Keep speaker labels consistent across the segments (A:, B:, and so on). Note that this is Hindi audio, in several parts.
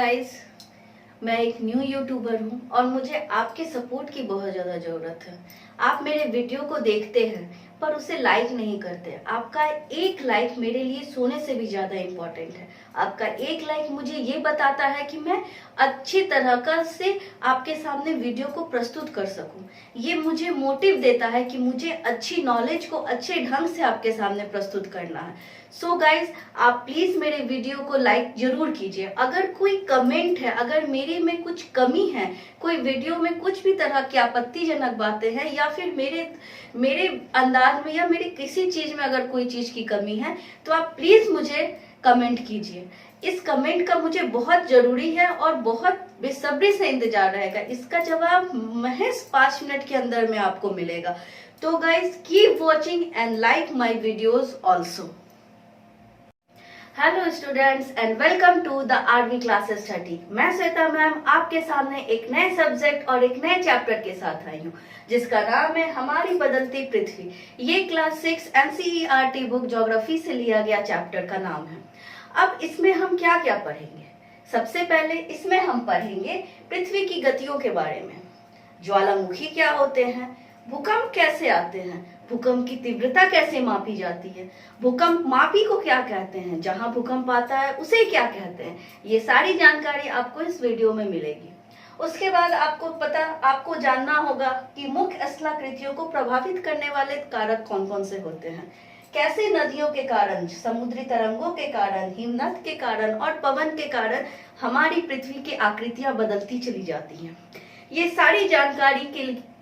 A: गाइस, मैं एक न्यू यूट्यूबर हूँ और मुझे आपके सपोर्ट की बहुत ज़्यादा ज़रूरत है। आप मेरे वीडियो को देखते हैं पर उसे लाइक नहीं करते। आपका एक लाइक मेरे लिए सोने से भी ज़्यादा इम्पोर्टेंट है। आपका एक लाइक मुझे ये बताता है कि मैं अच्छी तरह से आपके सामने वीडियो को प्रस्तुत कर सकूं। ये मुझे मोटिव देता है कि मुझे अच्छी नॉलेज को अच्छे ढंग से आपके सामने प्रस्तुत करना है। सो गाइज, आप प्लीज मेरे वीडियो को लाइक जरूर कीजिए। अगर कोई कमेंट है, अगर मेरे में कुछ कमी है, कोई वीडियो में कुछ भी तरह की आपत्तिजनक बातें हैं या फिर मेरे अंदाज में या मेरी किसी चीज में अगर कोई चीज की कमी है तो आप प्लीज मुझे कमेंट कीजिए। इस कमेंट का मुझे बहुत जरूरी है और बहुत बेसब्री से इंतजार रहेगा। इसका जवाब महज 5 मिनट के अंदर में आपको मिलेगा। तो guys, keep watching and like my videos also. Hello students and welcome to the RV classes 30। मैं श्वेता मैम आपके सामने एक नए सब्जेक्ट और एक नए चैप्टर के साथ आई हूँ जिसका नाम है हमारी बदलती पृथ्वी। ये क्लास 6 एनसीईआरटी बुक ज्योग्राफी से लिया गया चैप्टर का नाम है। अब इसमें हम क्या क्या पढ़ेंगे? सबसे पहले इसमें हम पढ़ेंगे पृथ्वी की गतियों के बारे में। ज्वालामुखी क्या होते हैं, भूकंप कैसे आते हैं, भूकंप की तीव्रता कैसे मापी जाती है, भूकंप मापी को क्या कहते हैं, जहां भूकंप आता है उसे क्या कहते हैं, ये सारी जानकारी आपको इस वीडियो में मिलेगी। उसके बाद आपको जानना होगा कि मुख्य स्थलाकृतियों को प्रभावित करने वाले कारक कौन कौन से होते हैं, कैसे नदियों के कारण, समुद्री तरंगों के कारण, हिमनद के कारण और पवन के कारण हमारी पृथ्वी की आकृतियां बदलती चली जाती हैं। ये सारी जानकारी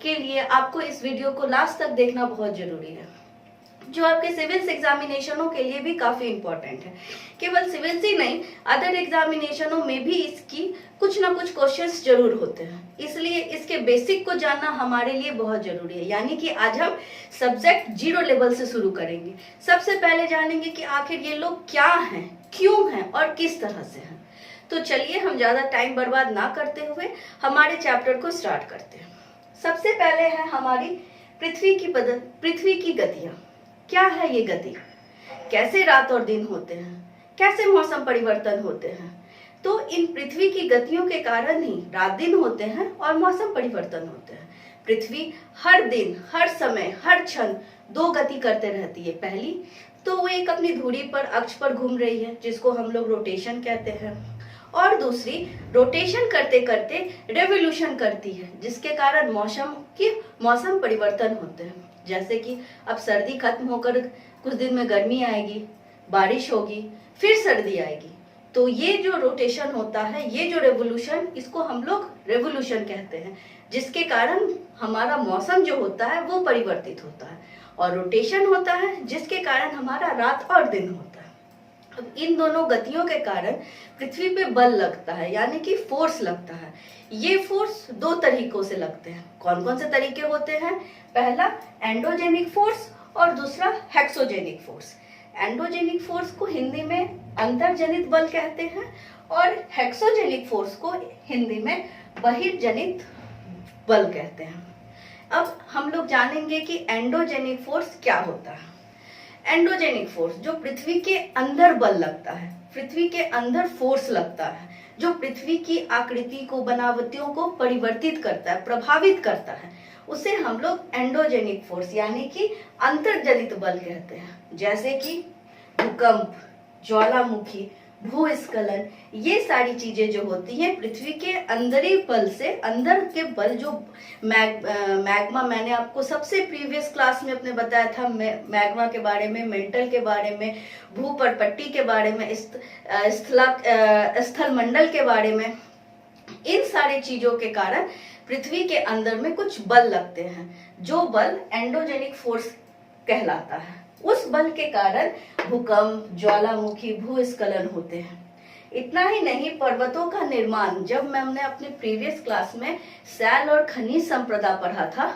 A: के लिए आपको इस वीडियो को लास्ट तक देखना बहुत जरूरी है, जो आपके सिविल्स एग्जामिनेशनों के लिए भी काफी इंपॉर्टेंट है। केवल सिविल्स ही नहीं, अदर एग्जामिनेशनों में भी इसकी कुछ ना कुछ क्वेश्चंस जरूर होते हैं, इसलिए इसके बेसिक को जानना हमारे लिए बहुत जरूरी है। यानी कि आज हम सब्जेक्ट 0 लेवल से शुरू करेंगे। सबसे पहले जानेंगे कि आखिर ये लोग क्या हैं, क्यों हैं और किस तरह से हैं। तो चलिए हम ज्यादा टाइम बर्बाद ना करते हुए हमारे चैप्टर को स्टार्ट करते हैं। सबसे पहले है हमारी पृथ्वी की गतियां। क्या है ये गति, कैसे रात और दिन होते हैं, कैसे मौसम परिवर्तन होते हैं। तो इन पृथ्वी की गतियों के कारण ही रात दिन होते हैं और मौसम परिवर्तन होते हैं। पृथ्वी हर दिन, हर समय, हर क्षण 2 गति करते रहती है। पहली तो वो एक अपनी धुरी पर, अक्ष पर घूम रही है जिसको हम लोग रोटेशन कहते हैं, और दूसरी रोटेशन करते करते रेवोल्यूशन करती है जिसके कारण मौसम परिवर्तन होते हैं। जैसे कि अब सर्दी खत्म होकर कुछ दिन में गर्मी आएगी, बारिश होगी, फिर सर्दी आएगी। तो ये जो रोटेशन होता है, ये जो रेवोल्यूशन, इसको हम लोग रेवोल्यूशन कहते हैं, जिसके कारण हमारा मौसम जो होता है वो परिवर्तित होता है, और रोटेशन होता है जिसके कारण हमारा रात और दिन होता है। अब इन दोनों गतियों के कारण पृथ्वी पे बल लगता है, यानी कि फोर्स लगता है। ये फोर्स 2 तरीकों से लगते हैं। कौन कौन से तरीके होते हैं? पहला एंडोजेनिक फोर्स और दूसरा हेक्सोजेनिक फोर्स। एंडोजेनिक फोर्स को हिंदी में अंतर्जनित बल कहते हैं और हेक्सोजेनिक फोर्स को हिंदी में बहिर्जनित बल कहते हैं। अब हम लोग जानेंगे कि एंडोजेनिक फोर्स क्या होता है। एंडोजेनिक फोर्स जो पृथ्वी के अंदर बल लगता है, पृथ्वी के अंदर फोर्स लगता है, जो पृथ्वी की आकृति को, बनावटियों को परिवर्तित करता है, प्रभावित करता है, उसे हम लोग एंडोजेनिक फोर्स यानी कि अंतर्जनित बल कहते हैं। जैसे कि भूकंप, ज्वालामुखी, भूस्खलन, ये सारी चीजें जो होती हैं पृथ्वी के अंदरी बल से, अंदर के बल जो मैग्मा, मैंने आपको सबसे प्रीवियस क्लास में अपने बताया था मैग्मा के बारे में, मेंटल के बारे में, भूपरपट्टी के बारे में, स्थल मंडल के बारे में। इन सारी चीजों के कारण पृथ्वी के अंदर में कुछ बल लगते हैं, जो बल एंडोजेनिक फोर्स कहलाता है। उस बल के कारण भूकंप, ज्वालामुखी, भूस्खलन होते हैं। इतना ही नहीं, पर्वतों का निर्माण, जब हमने अपने प्रीवियस क्लास में शैल और खनिज संप्रदा पढ़ा था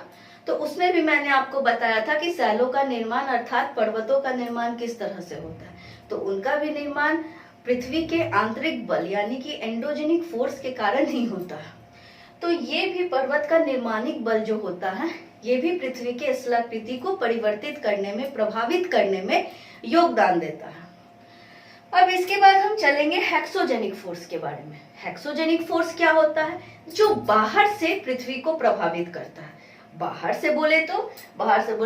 A: तो उसमें भी मैंने आपको बताया था कि शैलों का निर्माण अर्थात पर्वतों का निर्माण किस तरह से होता है। तो उनका भी निर्माण पृथ्वी के आंतरिक बल यानी कि एंडोजेनिक फोर्स के कारण ही होता है। तो ये भी पर्वत का निर्माणिक बल जो होता है, ये भी पृथ्वी के स्थलाकृति को परिवर्तित करने में, प्रभावित करने में योगदान देता है। अब इसके बाद हम चलेंगे हेक्सोजेनिक फोर्स के बारे में। हेक्सोजेनिक फोर्स क्या होता है? जो बाहर से पृथ्वी को प्रभावित करता है। बाहर से बोले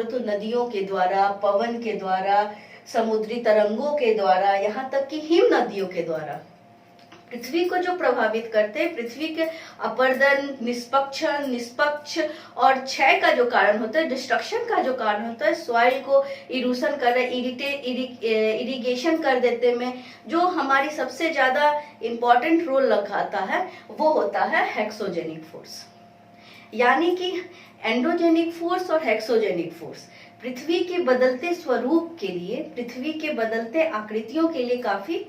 A: तो नदियों के द्वारा, पवन के द्वारा, समुद्री तरंगों के द्वारा, यहाँ तक कि हिम नदियों के द्वारा पृथ्वी को जो प्रभावित करते हैं, पृथ्वी के अपरदन, निष्पक्ष और क्षय का जो कारण होता है, डिस्ट्रक्शन का जो कारण होता है, सॉइल को इरोशन कर इरिगेशन कर देते में जो हमारी सबसे ज्यादा इंपॉर्टेंट रोल रखाता है, वो होता है हेक्सोजेनिक फोर्स। यानी कि एंडोजेनिक फोर्स और हेक्सोजेनिक फोर्स पृथ्वी के बदलते स्वरूप के लिए, पृथ्वी के बदलते आकृतियों के लिए काफी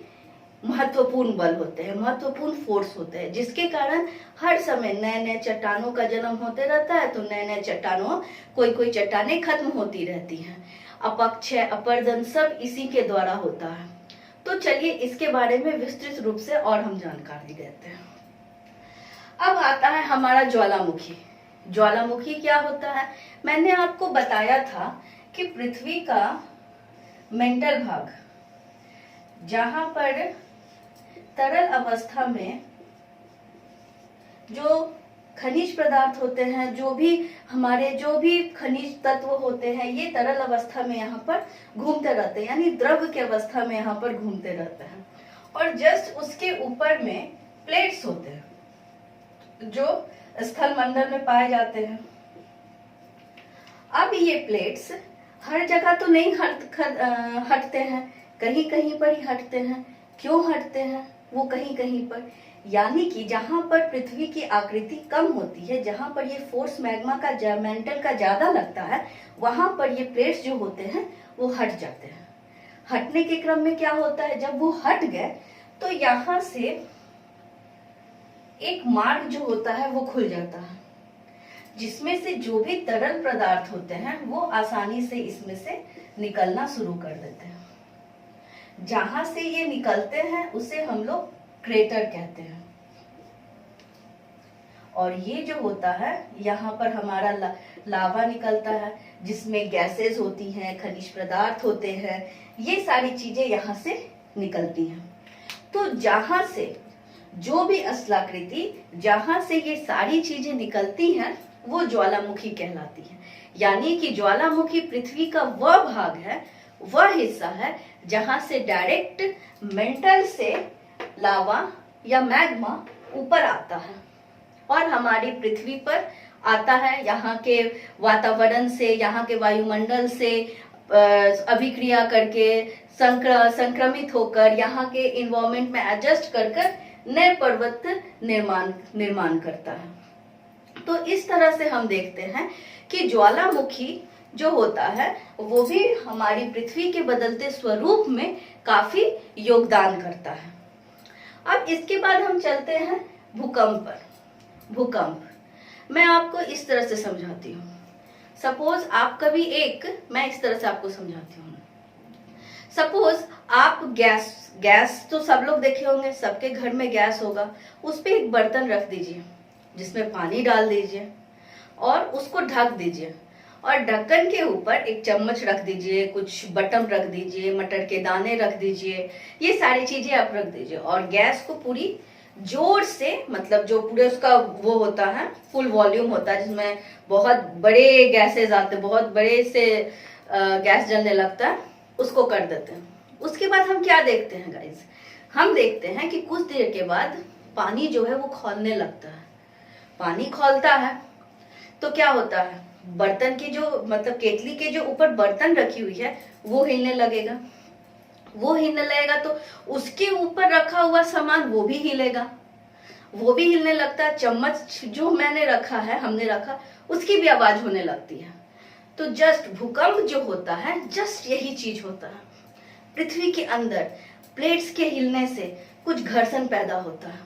A: महत्वपूर्ण बल होते हैं, महत्वपूर्ण फोर्स होते हैं, जिसके कारण हर समय नए नए चट्टानों का जन्म होते रहता है। तो नए नए चट्टानों, कोई चट्टानें खत्म होती रहती हैं। अपक्षय, अपरदन सब इसी के द्वारा होता है। तो चलिए इसके बारे में विस्तृत रूप से और हम जानकारी देते हैं। अब आता है हमारा ज्वालामुखी। ज्वालामुखी क्या होता है? मैंने आपको बताया था कि पृथ्वी का मेंटल भाग, जहां पर तरल अवस्था में जो खनिज पदार्थ होते हैं, जो भी खनिज तत्व होते हैं, ये तरल अवस्था में यहाँ पर घूमते रहते हैं, यानी द्रव की अवस्था में यहाँ पर घूमते रहते हैं। और जस्ट उसके ऊपर में प्लेट्स होते हैं जो स्थल मंडल में पाए जाते हैं। अब ये प्लेट्स हर जगह तो नहीं हटते हैं, कहीं कहीं पर ही हटते हैं। क्यों हटते हैं? वो कहीं कहीं पर, यानी कि जहां पर पृथ्वी की आकृति कम होती है, जहां पर ये फोर्स मैग्मा का मेंटल का ज्यादा लगता है, वहां पर ये प्लेट्स जो होते हैं वो हट जाते हैं। हटने के क्रम में क्या होता है, जब वो हट गए तो यहाँ से एक मार्ग जो होता है वो खुल जाता है, जिसमें से जो भी तरल पदार्थ होते हैं वो आसानी से इसमें से निकलना शुरू कर देते हैं। जहां से ये निकलते हैं उसे हम लोग क्रेटर कहते हैं। और ये जो होता है, यहाँ पर हमारा लावा निकलता है, जिसमें गैसेस होती हैं, खनिज पदार्थ होते हैं, ये सारी चीजें यहाँ से निकलती हैं। तो जहां से जो भी स्थलाकृति, जहां से ये सारी चीजें निकलती हैं, वो ज्वालामुखी कहलाती है। यानी कि ज्वालामुखी पृथ्वी का वह भाग है, वह हिस्सा है जहां से डायरेक्ट मेंटल से लावा या मैग्मा ऊपर आता है और हमारी पृथ्वी पर आता है। यहाँ के वातावरण से, यहाँ के वायुमंडल से अभिक्रिया करके संक्रमित होकर यहाँ के इन्वायरमेंट में एडजस्ट कर नए पर्वत निर्माण करता है। तो इस तरह से हम देखते हैं कि ज्वालामुखी जो होता है वो भी हमारी पृथ्वी के बदलते स्वरूप में काफी योगदान करता है। अब इसके बाद हम चलते हैं भूकंप पर। भूकंप मैं आपको इस तरह से समझाती हूँ। सपोज आप मैं इस तरह से आपको समझाती हूँ। सपोज आप गैस तो सब लोग देखे होंगे, सबके घर में गैस होगा। उस पे एक बर्तन रख दीजिए, जिसमें पानी डाल दीजिए और उसको ढक दीजिए। और ढक्कन के ऊपर एक चम्मच रख दीजिए, कुछ बटन रख दीजिए, मटर के दाने रख दीजिए, ये सारी चीजें आप रख दीजिए। और गैस को पूरी जोर से, मतलब जो पूरे उसका वो होता है, फुल वॉल्यूम होता है, जिसमें बहुत बड़े गैसेज आते हैं, बहुत बड़े से गैस जलने लगता है, उसको कर देते हैं। उसके बाद हम क्या देखते हैं गाइस? हम देखते हैं कि कुछ देर के बाद पानी जो है वो खौलने लगता है। पानी खौलता है तो क्या होता है, बर्तन की जो, मतलब केतली के जो ऊपर बर्तन रखी हुई है वो हिलने लगेगा। वो हिलने लगेगा तो उसके ऊपर रखा हुआ सामान वो भी हिलेगा, वो भी हिलने लगता है। चम्मच जो मैंने रखा है, हमने रखा, उसकी भी आवाज होने लगती है। तो जस्ट भूकंप जो होता है, जस्ट यही चीज होता है। पृथ्वी के अंदर प्लेट्स के हिलने से कुछ घर्षण पैदा होता है,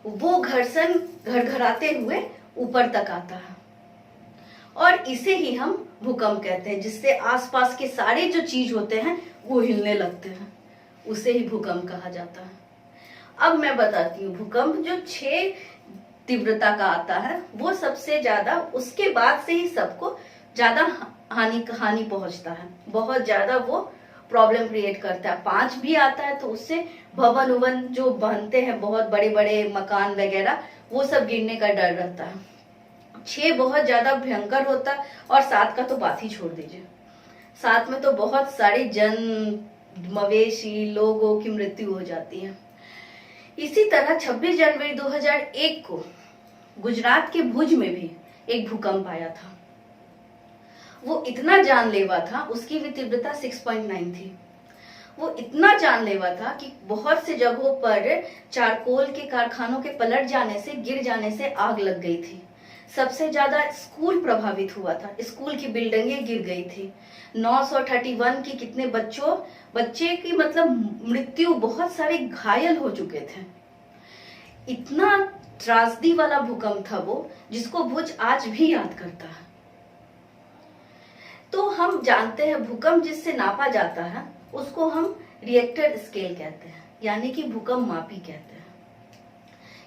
A: वो घर्षण घरघराते हुए ऊपर तक आता है और इसे ही हम भूकंप कहते हैं, जिससे आसपास के सारे जो चीज होते हैं वो हिलने लगते हैं, उसे ही भूकंप कहा जाता है। अब मैं बताती हूँ, भूकंप जो 6 तीव्रता का आता है वो सबसे ज्यादा, उसके बाद से ही सबको ज्यादा हानि पहुंचता है, बहुत ज्यादा वो प्रॉब्लम क्रिएट करता है। 5 भी आता है तो उससे भवन उवन जो बनते हैं, बहुत बड़े बड़े मकान वगैरह, वो सब गिरने का डर रहता है। 6 बहुत ज्यादा भयंकर होता है, और 7 का तो बात ही छोड़ दीजिए। 7 में तो बहुत सारे मवेशी लोगों की मृत्यु हो जाती है। इसी तरह 26 जनवरी 2001 को गुजरात के भुज में भी एक भूकंप आया था। वो इतना जानलेवा था, उसकी भी तीव्रता 6.9 थी। वो इतना जानलेवा था कि बहुत से जगहों पर चारकोल के कारखानों के पलट जाने से, गिर जाने से आग लग गई थी। सबसे ज्यादा स्कूल प्रभावित हुआ था, स्कूल की बिल्डिंगें गिर गई थी। 931 की कितने बच्चे की मतलब मृत्यु, बहुत सारे घायल हो चुके थे। इतना त्रासदी वाला भूकंप था वो, जिसको भुज आज भी याद करता है। तो हम जानते हैं भूकंप जिससे नापा जाता है उसको हम रिएक्टर स्केल कहते हैं, यानी कि भूकंप मापी कहते हैं।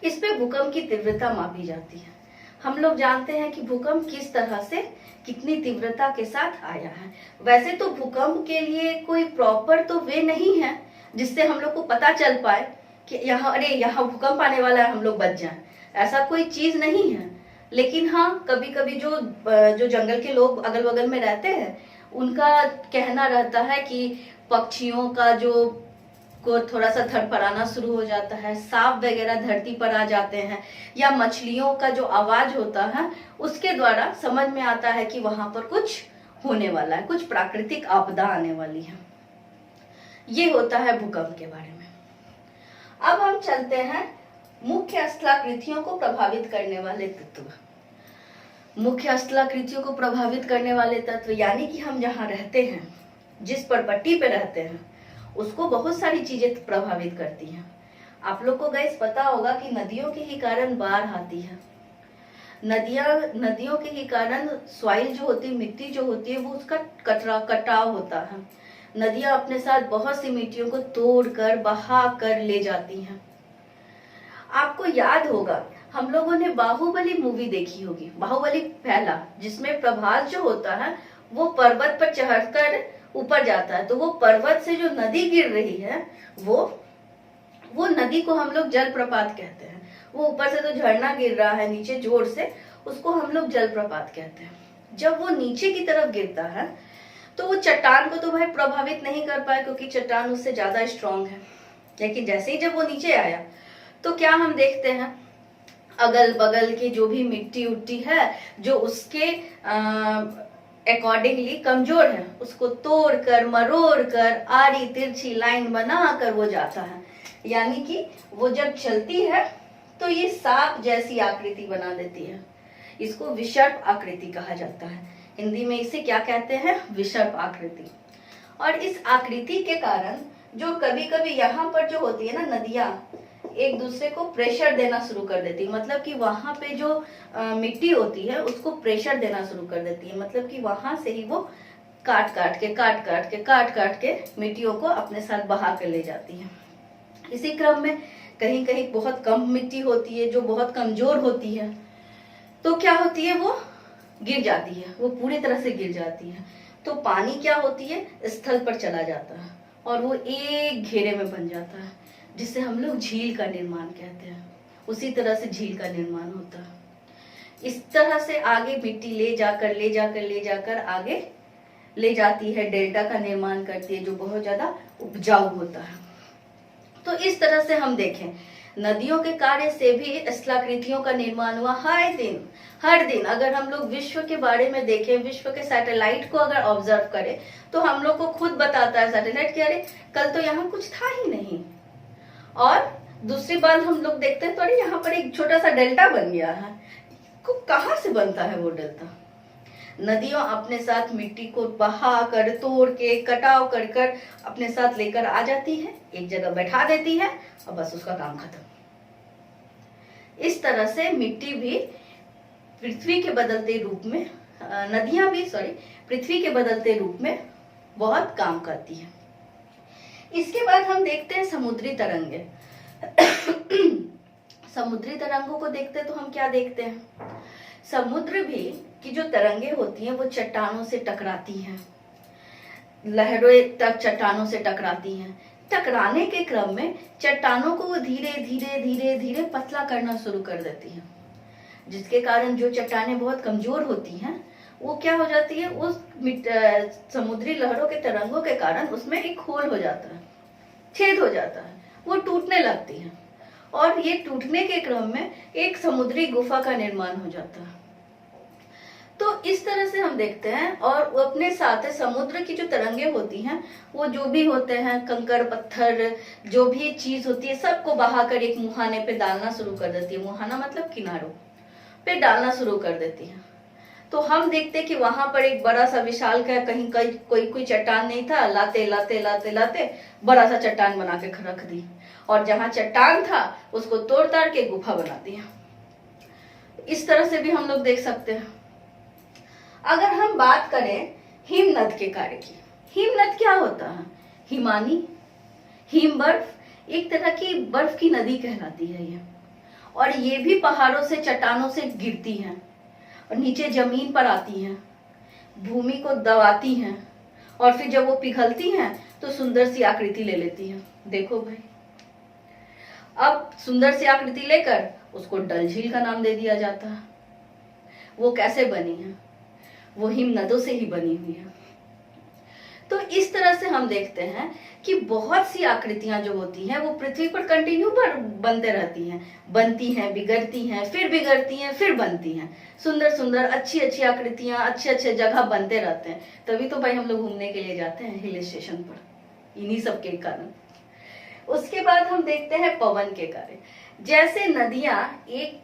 A: इस पे भूकंप की तीव्रता मापी जाती है। हम लोग जानते हैं कि भूकंप किस तरह से, कितनी तीव्रता के साथ आया है। वैसे तो भूकंप के लिए कोई प्रॉपर तो वे नहीं है जिससे हम लोग को पता चल पाए कि यहाँ भूकंप आने वाला है, हम लोग बच जाएं। ऐसा कोई चीज नहीं है। लेकिन हाँ, कभी कभी जो जंगल के लोग अगल बगल में रहते हैं, उनका कहना रहता है कि पक्षियों का को थोड़ा सा थरथराना शुरू हो जाता है, सांप वगैरह धरती पर आ जाते हैं, या मछलियों का जो आवाज होता है उसके द्वारा समझ में आता है कि वहां पर कुछ होने वाला है, कुछ प्राकृतिक आपदा आने वाली है। ये होता है भूकंप के बारे में। अब हम चलते हैं मुख्य स्थलाकृतियों को प्रभावित करने वाले तत्व। मुख्य स्थलाकृतियों को प्रभावित करने वाले तत्व यानी कि हम जहाँ रहते हैं, जिस परपट्टी पे रहते हैं, उसको बहुत सारी चीजें प्रभावित करती हैं। आप लोग को गाइस पता होगा कि नदियों के ही कारण बाढ़ आती है। नदियों के ही कारण सॉइल जो होती है, मिट्टी जो होती है, वो उसका कटाव होता है। नदियां अपने साथ बहुत सी मिट्टियों को तोड़कर, बहा कर ले जाती हैं। आपको याद होगा, हम लोगों ने बाहुबली मूवी देखी होगी, बाहुबली पहला, जिसमें प्रभास जो होता है वो पर्वत पर चढ़कर ऊपर जाता है। तो वो पर्वत से जो नदी गिर रही है, वो नदी को हम लोग जलप्रपात कहते हैं। वो ऊपर से तो झरना गिर रहा है नीचे जोर से, उसको हम लोग जलप्रपात कहते हैं। जब वो नीचे की तरफ गिरता है तो वो चट्टान को तो भाई प्रभावित नहीं कर पाया, क्योंकि चट्टान उससे ज्यादा स्ट्रांग है। लेकिन जैसे ही जब वो नीचे आया तो क्या हम देखते हैं, अगल बगल की जो भी मिट्टी उट्टी है, जो उसके अकॉर्डिंगली कमजोर है, उसको तोड़ कर, मरोड़ कर, आड़ी तिरछी लाइन बनाकर वो जाता है। यानी कि वो जब चलती है तो ये सांप जैसी आकृति बना देती है। इसको विषर्प आकृति कहा जाता है। हिंदी में इसे क्या कहते हैं? विषर्प आकृति। और इस आकृति के कारण जो कभी कभी यहाँ पर जो होती है ना, नदियां एक दूसरे को प्रेशर देना शुरू कर देती है। मतलब कि वहां पे जो मिट्टी होती है उसको प्रेशर देना शुरू कर देती है। मतलब कि वहां से ही वो काट काट के मिट्टियों को अपने साथ बहा कर ले जाती है। इसी क्रम में कहीं कहीं बहुत कम मिट्टी होती है जो बहुत कमजोर होती है, तो क्या होती है, वो गिर जाती है, वो पूरी तरह से गिर जाती है। तो पानी क्या होती है, स्थल पर चला जाता है और वो एक घेरे में बन जाता है, जिससे हम लोग झील का निर्माण कहते हैं। उसी तरह से झील का निर्माण होता है। इस तरह से आगे मिट्टी ले जाकर आगे ले जाती है, डेल्टा का निर्माण करती है, जो बहुत ज्यादा उपजाऊ होता है। तो इस तरह से हम देखें, नदियों के कार्य से भी स्थलाकृतियों का निर्माण हुआ। हर दिन अगर हम लोग विश्व के बारे में देखें, विश्व के सैटेलाइट को अगर ऑब्जर्व करें, तो हम लोग को खुद बताता है सैटेलाइट कि अरे कल तो यहाँ कुछ था ही नहीं। और दूसरी बात हम लोग देखते हैं तो अरे यहाँ पर एक छोटा सा डेल्टा बन गया है। कहाँ से बनता है वो डेल्टा? नदियों अपने साथ मिट्टी को बहा कर, तोड़ के, कटाव कर कर अपने साथ लेकर आ जाती है, एक जगह बैठा देती है और बस उसका काम खत्म। इस तरह से मिट्टी भी पृथ्वी के बदलते रूप में, नदियां भी पृथ्वी के बदलते रूप में बहुत काम करती है। इसके बाद हम देखते हैं समुद्री तरंगे। समुद्री तरंगों को देखते हैं तो हम क्या देखते हैं, समुद्र भी की जो तरंगे होती हैं वो चट्टानों से टकराती हैं। लहरें तक चट्टानों से टकराती हैं। टकराने के क्रम में चट्टानों को वो धीरे धीरे धीरे धीरे पतला करना शुरू कर देती हैं, जिसके कारण जो चट्टानें बहुत कमजोर होती हैं वो क्या हो जाती है, उस समुद्री लहरों के तरंगों के कारण उसमें एक होल हो जाता है, छेद हो जाता है, वो टूटने लगती है और ये टूटने के क्रम में एक समुद्री गुफा का निर्माण हो जाता है। तो इस तरह से हम देखते हैं और अपने साथ समुद्र की जो तरंगे होती हैं वो जो भी होते हैं, कंकड़ पत्थर जो भी चीज होती है, सबको बहाकर एक मुहाने पे डालना शुरू कर देती है। मुहाना मतलब किनारों पे डालना शुरू कर देती है। तो हम देखते हैं कि वहां पर एक बड़ा सा विशाल का कहीं कोई चट्टान नहीं था, लाते लाते लाते लाते बड़ा सा चट्टान बना के रख दी और जहां चट्टान था उसको तोड़ ताड़ के गुफा बना दिया। इस तरह से भी हम लोग देख सकते हैं। अगर हम बात करें हिमनद के कार्य की, हिमनद क्या होता है? हिमानी, हिम बर्फ, एक तरह की बर्फ की नदी कहलाती है ये, और ये भी पहाड़ों से चट्टानों से गिरती हैं और नीचे जमीन पर आती हैं, भूमि को दबाती हैं और फिर जब वो पिघलती हैं तो सुंदर सी आकृति ले लेती हैं। देखो भाई, अब सुंदर सी आकृति लेकर उसको डल झील का नाम दे दिया जाता है। वो कैसे बनी है? वो हिमनदों से ही बनी हुई है। तो इस तरह से हम देखते हैं कि बहुत सी आकृतियां जो होती हैं वो पृथ्वी पर कंटिन्यू पर बनते रहती हैं, बनती हैं, बिगड़ती हैं, फिर बिगड़ती हैं, फिर बनती हैं। सुंदर सुंदर अच्छी अच्छी आकृतियां, अच्छे अच्छे जगह बनते रहते हैं। तभी तो भाई हम लोग घूमने के लिए जाते हैं हिल स्टेशन पर, इन्हीं सब के कारण। उसके बाद हम देखते हैं पवन के कार्य। जैसे नदियां एक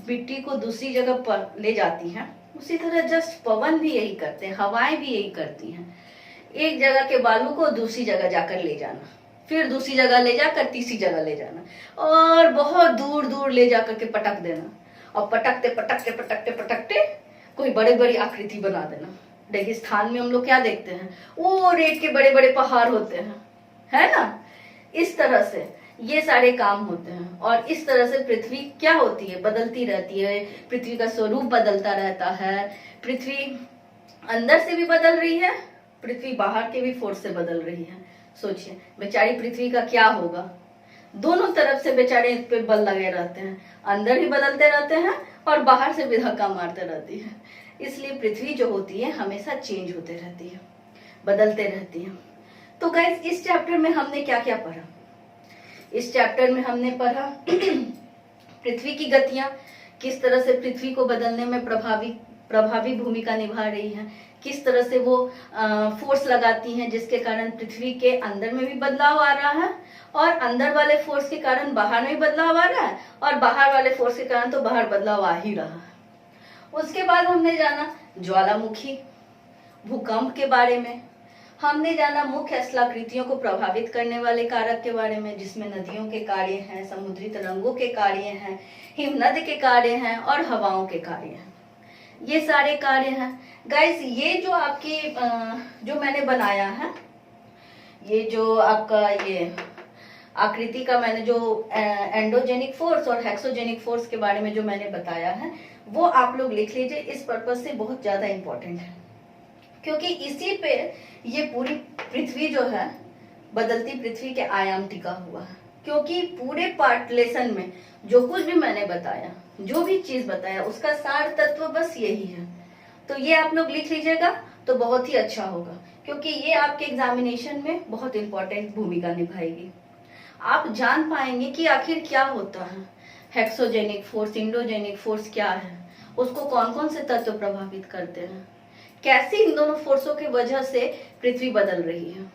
A: मिट्टी को दूसरी जगह पर ले जाती हैं, उसी तरह जस्ट पवन भी यही करते हैं, हवाएं भी यही करती हैं। एक जगह के बालू को दूसरी जगह जाकर ले जाना, फिर दूसरी जगह ले जाकर तीसरी जगह ले जाना और बहुत दूर दूर ले जाकर के पटक देना और पटकते पटकते पटकते पटकते कोई बड़े बड़ी आकृति बना देना। रेगिस्तान में हम लोग क्या देखते हैं, वो रेत के बड़े बड़े पहाड़ होते हैं, है ना। इस तरह से ये सारे काम होते हैं और इस तरह से पृथ्वी क्या होती है, बदलती रहती है। पृथ्वी का स्वरूप बदलता रहता है। पृथ्वी अंदर से भी बदल रही है, पृथ्वी बाहर के भी फोर्स से बदल रही है। सोचिए बेचारी पृथ्वी का क्या होगा। दोनों तरफ से बेचारे इस पे बल लगे रहते हैं, अंदर भी बदलते रहते हैं और बाहर से भी धक्का मारते रहती है। इसलिए पृथ्वी जो होती है हमेशा चेंज होते रहती है, बदलते रहती है। तो गाइस, इस चैप्टर में हमने क्या क्या पढ़ा? इस चैप्टर में हमने पढ़ा पृथ्वी की गतियां किस तरह से पृथ्वी को बदलने में प्रभावी भूमिका निभा रही हैं, किस तरह से वो फोर्स लगाती हैं जिसके कारण पृथ्वी के अंदर में भी बदलाव आ रहा है और अंदर वाले फोर्स के कारण बाहर में भी बदलाव आ रहा है और बाहर वाले फोर्स के कारण तो बाहर बदलाव आ ही रहा है। उसके बाद हमने जाना ज्वालामुखी, भूकंप के बारे में, हमने जाना मुख्य स्थलाकृतियों को प्रभावित करने वाले कारक के बारे में, जिसमें नदियों के कार्य हैं, समुद्री तरंगों के कार्य हैं, हिमनद के कार्य हैं और हवाओं के कार्य हैं। ये सारे कार्य हैं गाइस। ये जो आपकी जो मैंने बनाया है, ये जो आपका ये आकृति का मैंने जो एंडोजेनिक फोर्स और हेक्सोजेनिक फोर्स के बारे में जो मैंने बताया है वो आप लोग लिख लीजिए। इस पर्पज से बहुत ज्यादा इंपॉर्टेंट है क्योंकि इसी पे ये पूरी पृथ्वी जो है, बदलती पृथ्वी के आयाम टिका हुआ है। क्योंकि पूरे पार्ट लेसन में जो कुछ भी मैंने बताया, जो भी चीज बताया, उसका सार तत्व बस यही है। तो ये आप लोग लिख लीजिएगा तो बहुत ही अच्छा होगा क्योंकि ये आपके एग्जामिनेशन में बहुत इंपॉर्टेंट भूमिका निभाएगी। आप जान पाएंगे कि आखिर क्या होता है, हेक्सोजेनिक फोर्स, इंडोजेनिक फोर्स क्या है, उसको कौन कौन से तत्व प्रभावित करते हैं, कैसे इन दोनों फोर्सों की वजह से पृथ्वी बदल रही है।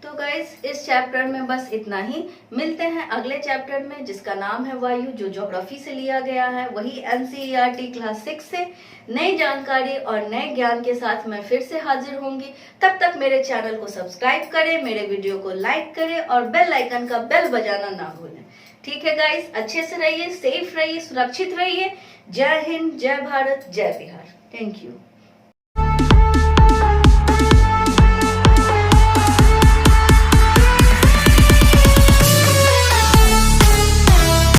A: तो गाइस, इस चैप्टर में बस इतना ही। मिलते हैं अगले चैप्टर में जिसका नाम है वायु, जो ज्योग्राफी से लिया गया है, वही एनसीईआरटी क्लास 6 से। नई जानकारी और नए ज्ञान के साथ मैं फिर से हाजिर होंगी। तब तक मेरे चैनल को सब्सक्राइब करें, मेरे वीडियो को लाइक करें और बेल आइकन का बेल बजाना ना भूलें। ठीक है गाइस, अच्छे से रहिए, सेफ रहिए, सुरक्षित रहिए। जय हिंद, जय भारत, जय बिहार। Thank you.